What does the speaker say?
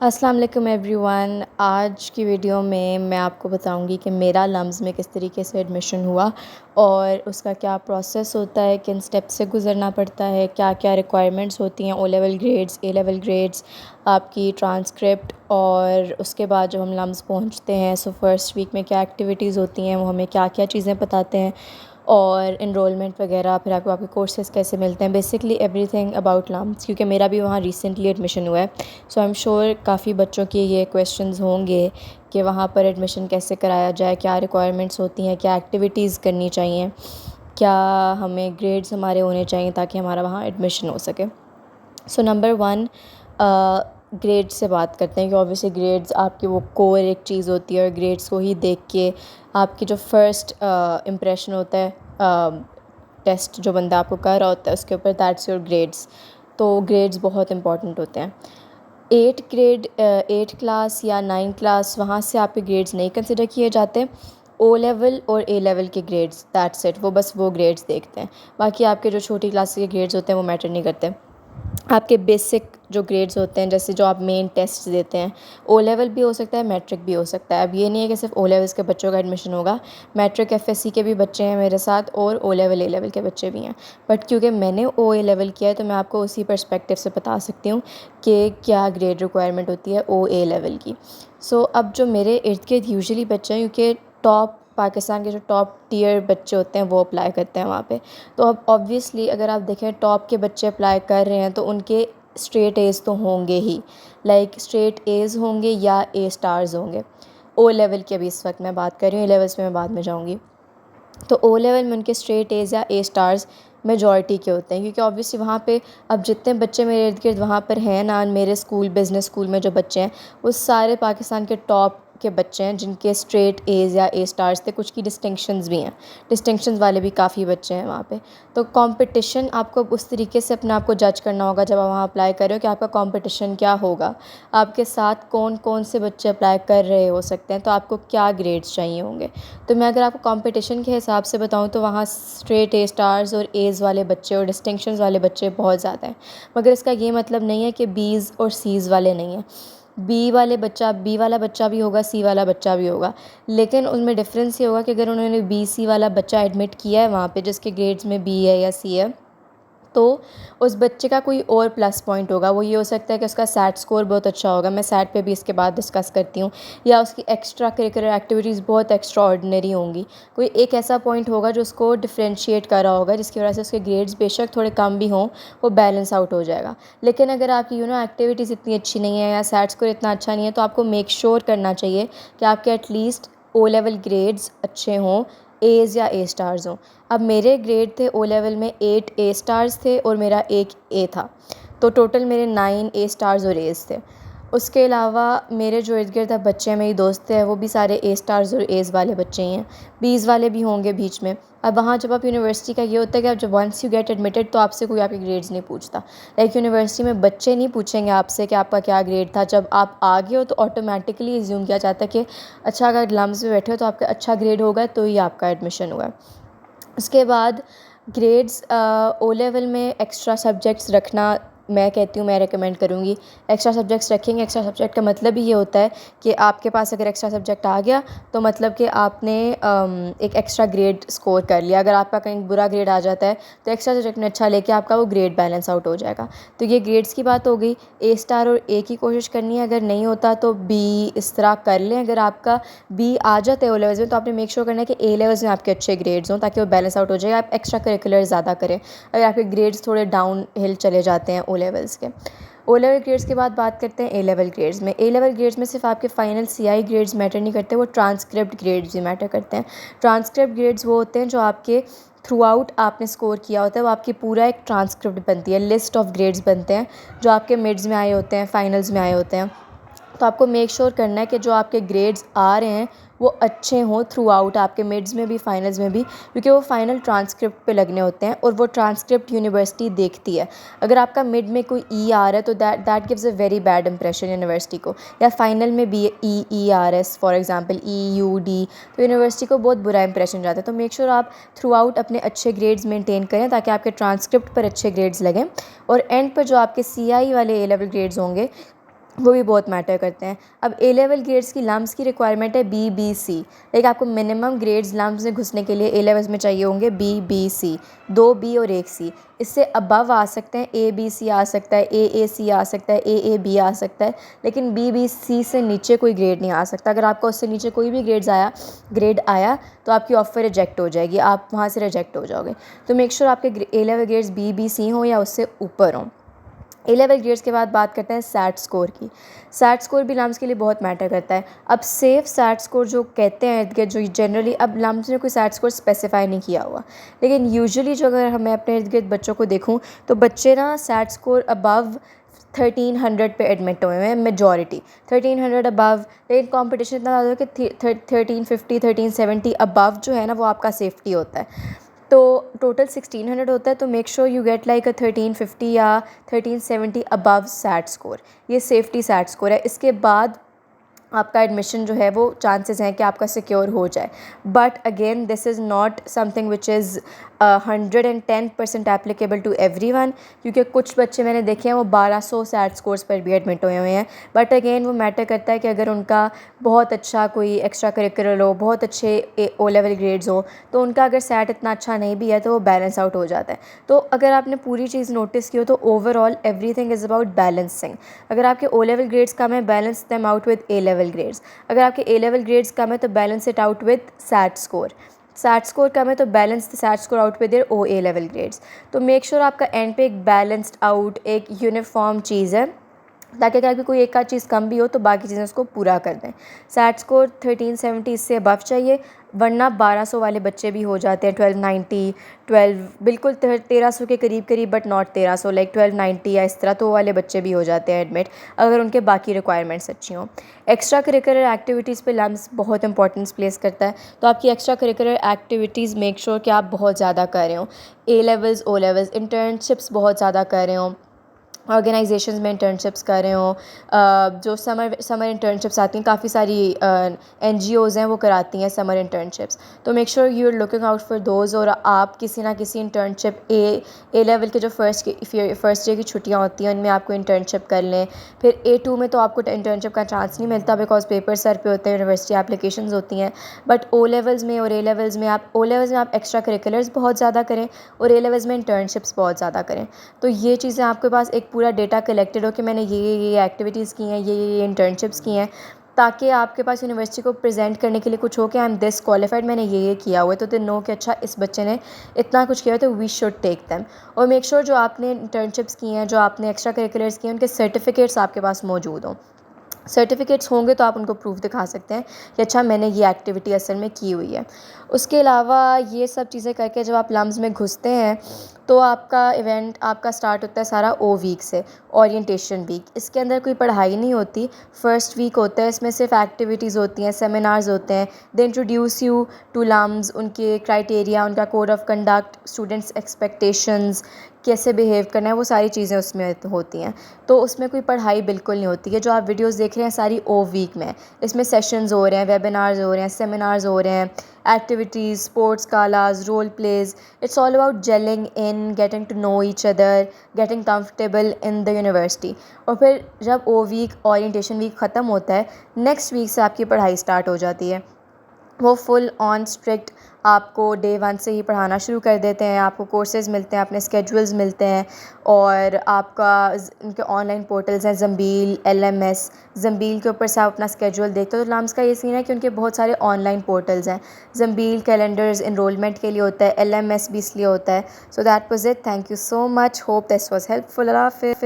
अस्सलाम वालेकुम एवरीवन। आज की वीडियो में मैं आपको बताऊंगी कि मेरा लम्ज़ में किस तरीके से एडमिशन हुआ और उसका क्या प्रोसेस होता है, किन स्टेप से गुज़रना पड़ता है, क्या क्या रिक्वायरमेंट्स होती हैं, ओ लेवल ग्रेड्स, ए लेवल ग्रेड्स, आपकी ट्रांसक्रिप्ट, और उसके बाद जब हम लम्ज़ पहुंचते हैं सो फर्स्ट वीक में क्या एक्टिविटीज़ होती हैं, वो हमें क्या क्या चीज़ें बताते हैं, और इनरोलमेंट वगैरह, फिर आपको आपके कोर्सेज़ कैसे मिलते हैं, बेसिकली एवरीथिंग अबाउट लम्स, क्योंकि मेरा भी वहाँ रिसेंटली एडमिशन हुआ है। सो आई एम श्योर काफ़ी बच्चों के ये क्वेश्चंस होंगे कि वहाँ पर एडमिशन कैसे कराया जाए, क्या रिक्वायरमेंट्स होती हैं, क्या एक्टिविटीज़ करनी चाहिए, क्या हमें ग्रेड्स हमारे होने चाहिए ताकि हमारा वहाँ एडमिशन हो सके। सो नंबर वन, ग्रेड्स से बात करते हैं कि ऑब्वियसली ग्रेड्स आपकी वो कोर एक चीज़ होती है, और ग्रेड्स को ही देख के आपकी जो फर्स्ट इम्प्रेशन होता है, टेस्ट जो बंदा आपको कर रहा होता है उसके ऊपर, दैट्स योर ग्रेड्स। तो ग्रेड्स बहुत इंपॉर्टेंट होते हैं। 8 क्लास या 9 क्लास, वहाँ से आपके ग्रेड्स नहीं कंसिडर किए जाते। ओ लेवल और ए लेवल के ग्रेड्स, दैट्स इट, वो बस वो ग्रेड्स देखते हैं। बाकी आपके जो छोटी क्लास के ग्रेड्स होते हैं वो मैटर नहीं करते। आपके बेसिक जो ग्रेड्स होते हैं, जैसे जो आप मेन टेस्ट देते हैं, ओ लेवल भी हो सकता है, मैट्रिक भी हो सकता है। अब ये नहीं है कि सिर्फ ओ लेवल्स के बच्चों का एडमिशन होगा, मैट्रिक एफएससी के भी बच्चे हैं मेरे साथ, और ओ लेवल ए लेवल के बच्चे भी हैं। बट क्योंकि मैंने ओ ए लेवल किया है तो मैं आपको उसी पर्सपेक्टिव से बता सकती हूँ कि क्या ग्रेड रिक्वायरमेंट होती है ओ ए लेवल की। सो अब जो मेरे इर्द गिर्द यूजुअली बच्चे हैं, क्योंकि टॉप पाकिस्तान के जो टॉप टियर बच्चे होते हैं वो अप्लाई करते हैं वहाँ पे, तो अब ऑब्वियसली अगर आप देखें टॉप के बच्चे अप्लाई कर रहे हैं तो उनके स्ट्रेट एज़ तो होंगे ही, लाइक स्ट्रेट एज़ होंगे या ए स्टार्स होंगे। ओ लेवल की अभी इस वक्त मैं बात कर रही हूँ, ए लेवल्स में मैं बाद में जाऊँगी। तो ओ लेवल में उनके स्ट्रेट एज़ या ए स्टार्स मेजॉरिटी के होते हैं, क्योंकि ऑब्वियसली वहाँ पे अब जितने बच्चे मेरे इर्द गिर्द वहाँ पर हैं ना, मेरे स्कूल, बिज़नेस स्कूल में जो बच्चे हैं वो सारे पाकिस्तान के टॉप के बच्चे हैं जिनके स्ट्रेट एज़ या ए स्टार्स थे। कुछ की डिस्टिंक्शंस भी हैं, डिस्टिंक्शंस वाले भी काफ़ी बच्चे हैं वहाँ पे। तो कंपटीशन आपको उस तरीके से अपने आप को जज करना होगा जब आप वहाँ अप्लाई कर रहे हो कि आपका कंपटीशन क्या होगा, आपके साथ कौन कौन से बच्चे अप्लाई कर रहे हो सकते हैं, तो आपको क्या ग्रेड्स चाहिए होंगे। तो मैं अगर आपको कंपटीशन के हिसाब से बताऊं तो वहाँ स्ट्रेट ए स्टार्स और एज़ वाले बच्चे और डिस्टिंक्शंस वाले बच्चे बहुत ज़्यादा हैं। मगर इसका ये मतलब नहीं है कि बीज़ और सीज़ वाले नहीं हैं। बी वाला बच्चा भी होगा, सी वाला बच्चा भी होगा, लेकिन उनमें डिफरेंस ये होगा कि अगर उन्होंने बी सी वाला बच्चा एडमिट किया है वहाँ पे जिसके ग्रेड्स में बी है या सी है, तो उस बच्चे का कोई और प्लस पॉइंट होगा। वो ये हो सकता है कि उसका सैट स्कोर बहुत अच्छा होगा, मैं सैट पे भी इसके बाद डिस्कस करती हूँ, या उसकी एक्स्ट्रा करिकुलर एक्टिविटीज़ बहुत एक्स्ट्रा ऑर्डिनरी होंगी। कोई एक ऐसा पॉइंट होगा जो उसको डिफ्रेंशिएट कर रहा होगा जिसकी वजह से उसके ग्रेड्स बेशक थोड़े कम भी हों, वो बैलेंस आउट हो जाएगा। लेकिन अगर आपकी एक्टिविटीज़ इतनी अच्छी नहीं है या सैट स्कोर इतना अच्छा नहीं है, तो आपको मेक श्योर करना चाहिए कि आपके एटलीस्ट ओ लेवल ग्रेड्स अच्छे हों, एज़ या ए स्टार्स हों। अब मेरे ग्रेड थे ओ लेवल में 8 ए स्टार्स थे और मेरा एक ए था, तो टोटल मेरे 9 ए स्टार्स और एज़ थे। उसके अलावा मेरे जो इर्द गिर्द बच्चे हैं, मेरी दोस्त हैं, वो भी सारे ए स्टार्स और एज़ वाले बच्चे ही हैं, बीज़ वाले भी होंगे बीच में। अब वहाँ जब आप यूनिवर्सिटी का ये होता है कि आप जब वंस यू गेट एडमिटेड तो आपसे कोई आपके ग्रेड्स नहीं पूछता। लाइक यूनिवर्सिटी में बच्चे नहीं पूछेंगे आपसे कि आपका क्या ग्रेड था। जब आप आ गए हो तो ऑटोमेटिकली एज्यूम किया जाता है कि अच्छा, अगर लम्स में बैठे हो तो आपका अच्छा ग्रेड होगा तो ही आपका एडमिशन हुआ है। उसके बाद ग्रेड्स, ओ लेवल में एक्स्ट्रा सब्जेक्ट्स रखना मैं कहती हूँ, मैं रेकमेंड करूँगी। एक्स्ट्रा सब्जेक्ट्स रखेंगे, एक्स्ट्रा सब्जेक्ट का मतलब ही ये होता है कि आपके पास अगर एक्स्ट्रा सब्जेक्ट आ गया तो मतलब कि आपने एक एक्स्ट्रा ग्रेड स्कोर कर लिया। अगर आपका कहीं बुरा ग्रेड आ जाता है तो एक्स्ट्रा सब्जेक्ट में अच्छा लेके आपका वो ग्रेड बैलेंस आउट हो जाएगा। तो ये ग्रेड्स की बात हो गई। ए स्टार और ए की कोशिश करनी है, अगर नहीं होता तो बी इस तरह कर लें। अगर आपका बी आ जाता है ओ लेवल्स में तो आपने मेक श्योर करना है कि ए लेवल्स में आपके अच्छे ग्रेड्स हों ताकि वो बैलेंस आउट हो जाए। आप एक्स्ट्रा करिकुलर ज़्यादा करें अगर आपके ग्रेड्स थोड़े डाउन हिल चले जाते हैं ओ लेवल्स के। ओ लेवल ग्रेड्स के बाद बात करते हैं ए लेवल ग्रेड्स में। ए लेवल ग्रेड्स में सिर्फ आपके फाइनल सीआई ग्रेड्स मैटर नहीं करते, वो ट्रांसक्रिप्ट ग्रेड्स भी मैटर करते हैं। ट्रांसक्रिप्ट ग्रेड्स वो होते हैं जो आपके थ्रू आउट आपने स्कोर किया होता है, वो आपकी पूरा एक ट्रांसक्रिप्ट बनती है, लिस्ट ऑफ ग्रेड्स बनते हैं जो आपके मिड्स में आए होते हैं, फाइनल्स में आए होते हैं। तो आपको मेक श्योर करना है कि जो आपके ग्रेड्स आ रहे हैं वो अच्छे हों थ्रू आउट, आपके मिड्स में भी फाइनल्स में भी, क्योंकि वो फाइनल ट्रांसक्रिप्ट पे लगने होते हैं और वो ट्रांसक्रिप्ट यूनिवर्सिटी देखती है। अगर आपका मिड में कोई ई आ रहा है तो that gives a very bad impression university को, या फाइनल में भी E R S for example E U D, तो यूनिवर्सिटी को बहुत बुरा इंप्रेशन जाता है। तो मेक श्योर आप थ्रू आउट अपने अच्छे ग्रेड्स मेंटेन करें ताकि आपके ट्रांसक्रिप्ट पर अच्छे ग्रेड्स लगें, और एंड पर जो आपके सी आई वाले ए लेवल ग्रेड्स होंगे वो भी बहुत मैटर करते हैं। अब ए लेवल ग्रेड्स की लम्स की रिक्वायरमेंट है बी बी सी, लाइक आपको मिनिमम ग्रेड्स लम्स में घुसने के लिए ए लेवल्स में चाहिए होंगे बी बी सी, 2 बी और 1 सी। इससे अबव आ सकते हैं ए बी सी आ सकता है, ए सी आ सकता है, ए बी आ सकता है, लेकिन बी बी सी से नीचे कोई ग्रेड नहीं आ सकता। अगर आपका उससे नीचे कोई भी ग्रेड आया तो आपकी ऑफ़र रिजेक्ट हो जाएगी, आप वहाँ से रिजेक्ट हो जाओगे। तो मेक श्योर आपके A level grades B B C हों या उससे ऊपर हों। ए लेवल ग्रेड्स के बाद बात करते हैं सैट स्कोर की। सैट स्कोर भी लम्स के लिए बहुत मैटर करता है। अब सेफ़ सैट स्कोर जो कहते हैं इर्द गिर्द, जो जनरली, अब लम्स ने कोई सैट स्कोर स्पेसिफाई नहीं किया हुआ, लेकिन यूजुअली जो अगर मैं अपने इर्द गिर्द बच्चों को देखूँ तो बच्चे ना सैट स्कोर अबव 1300 पे एडमिट हुए हैं मेजॉरिटी, 1300 अबव। लेकिन कंपटीशन इतना ज़्यादा है कि 1350 1370 अबव जो है ना वो आपका सेफ्टी होता है। तो टोटल 1600 होता है, तो make sure you get like अ 1350 या 1370 अबव सैट स्कोर, ये सेफ्टी सैट स्कोर है। इसके बाद आपका एडमिशन जो है वो चांसेस हैं कि आपका सिक्योर हो जाए। But again this is not something which is 110% applicable to everyone, क्योंकि कुछ बच्चे मैंने देखे हैं वो 1200 सैट स्कोर्स पर भी एडमिट हुए हैं। बट अगेन वो मैटर करता है कि अगर उनका बहुत अच्छा कोई एक्स्ट्रा करिकुलर हो, बहुत अच्छे ओ लेवल ग्रेड्स हो, तो उनका अगर सैट इतना अच्छा नहीं भी है तो वो बैलेंस आउट हो जाता है। तो अगर आपने पूरी चीज़ नोटिस की हो तो overall everything is about balancing. अगर आपके ओ लेवल ग्रेड्स कम है, balance them out with A level grades. अगर आपके ए लेवल ग्रेड्स कम है तो balance it out with SAT score. SAT score कम है तो balance the SAT score out with their O A level grades. तो मेक श्योर आपका एंड पे एक बैलेंस्ड आउट, एक यूनिफॉर्म चीज़ है, ताकि अगर कोई एक आध चीज़ कम भी हो तो बाकी चीज़ें उसको पूरा कर दें। सैट स्कोर 1370 इससे अबव चाहिए, वरना 1200 वाले बच्चे भी हो जाते हैं, 1290, 12 बिल्कुल 1300 के करीब बट नॉट 1300, लाइक 1290 या इस तरह, तो वाले बच्चे भी हो जाते हैं एडमिट अगर उनके बाकी रिक्वायरमेंट्स अच्छी हों। एक्स्ट्रा करिकुलर एक्टिविटीज़ पे लम्स बहुत इंपॉर्टेंस प्लेस करता है, तो आपकी extra curricular activities make sure कि आप बहुत ज़्यादा कर रहे हो। A levels, O levels, internships बहुत ज़्यादा कर रहे हो, ऑर्गेनाइजेशंस में इंटर्नशिप्स कर रहे हो। जो समर इंटर्नशिप्स आती हैं, काफ़ी सारी एनजीओज़ हैं वो कराती हैं समर इंटर्नशिप्स, तो make sure you are looking out for those. और आप किसी ना किसी इंटर्नशिप ए लेवल के जो फर्स्ट ईयर की छुट्टियां होती हैं उनमें आपको इंटर्नशिप कर लें। फिर A2 में तो आपको इंटर्नशिप का चांस नहीं मिलता बिकॉज पेपर सर पे होते हैं, यूनिवर्सिटी एप्लीकेशंस होती हैं। बट ओ लेवल्स में और ए लेवल्स में आप एक्स्ट्रा करिकुलर्स बहुत ज़्यादा करें और ए लेवल्स में इंटर्नशिप्स बहुत ज़्यादा करें। तो ये चीज़ें आपके पास एक पूरा डेटा कलेक्टेड हो कि मैंने ये एक्टिविटीज़ की हैं, ये इंटर्नशिप्स की हैं, ताकि आपके पास यूनिवर्सिटी को प्रेजेंट करने के लिए कुछ हो कि आई एम दिस क्वालिफाइड, मैंने ये किया हुआ है, तो दे नो कि अच्छा इस बच्चे ने इतना कुछ किया है तो वी शुड टेक दैम। और मेक श्योर जो आपने इंटर्नशिप्स की हैं, जो आपने एक्स्ट्रा करिकुलर्स किए हैं, उनके सर्टिफिकेट्स आपके पास मौजूद हों। सर्टिफिकेट्स होंगे तो आप उनको प्रूफ दिखा सकते हैं कि अच्छा मैंने ये एक्टिविटी असल में की हुई है। उसके अलावा ये सब चीज़ें करके जब आप लम्स में घुसते हैं तो आपका इवेंट आपका स्टार्ट होता है सारा ओ वीक से, ओरिएंटेशन वीक। इसके अंदर कोई पढ़ाई नहीं होती, फर्स्ट वीक होता है, इसमें सिर्फ एक्टिविटीज़ होती हैं, सेमिनार्स होते हैं। They introduce you to LUMS, उनके क्राइटेरिया, उनका code of conduct, students expectations, कैसे बिहेव करना है, वो सारी चीज़ें उसमें होती हैं। तो उसमें कोई पढ़ाई बिल्कुल नहीं होती है। जो आप वीडियोस देख रहे हैं सारी ओ वीक में, इसमें सेशंस हो रहे हैं, वेबिनार्स हो रहे हैं, सेमिनार्स हो रहे हैं, एक्टिविटीज़, स्पोर्ट्स कालाज, role plays. It's all about jelling in, getting to know each other, getting comfortable in the university. और फिर जब ओ वीक, ओरिएंटेशन वीक ख़त्म होता है, नेक्स्ट वीक से आपकी पढ़ाई स्टार्ट हो जाती है। वो फुल ऑन स्ट्रिक्ट आपको डे 1 से ही पढ़ाना शुरू कर देते हैं, आपको कोर्सेज़ मिलते हैं, अपने स्केड्यूल्स मिलते हैं, और आपका इनके ऑनलाइन पोर्टल्स हैं, ज़ंबील, LMS। ज़ंबील के ऊपर से आप अपना स्केड्यूल देखते हो। तो लम्स का ये सीन है कि उनके बहुत सारे ऑनलाइन पोर्टल्स हैं। ज़ंबील कैलेंडर्स इनरोलमेंट के लिए होता है, LMS भी इसलिए होता है। So that was it, thank you so much, hope this was helpful. अल्लाह हाफ़िज़।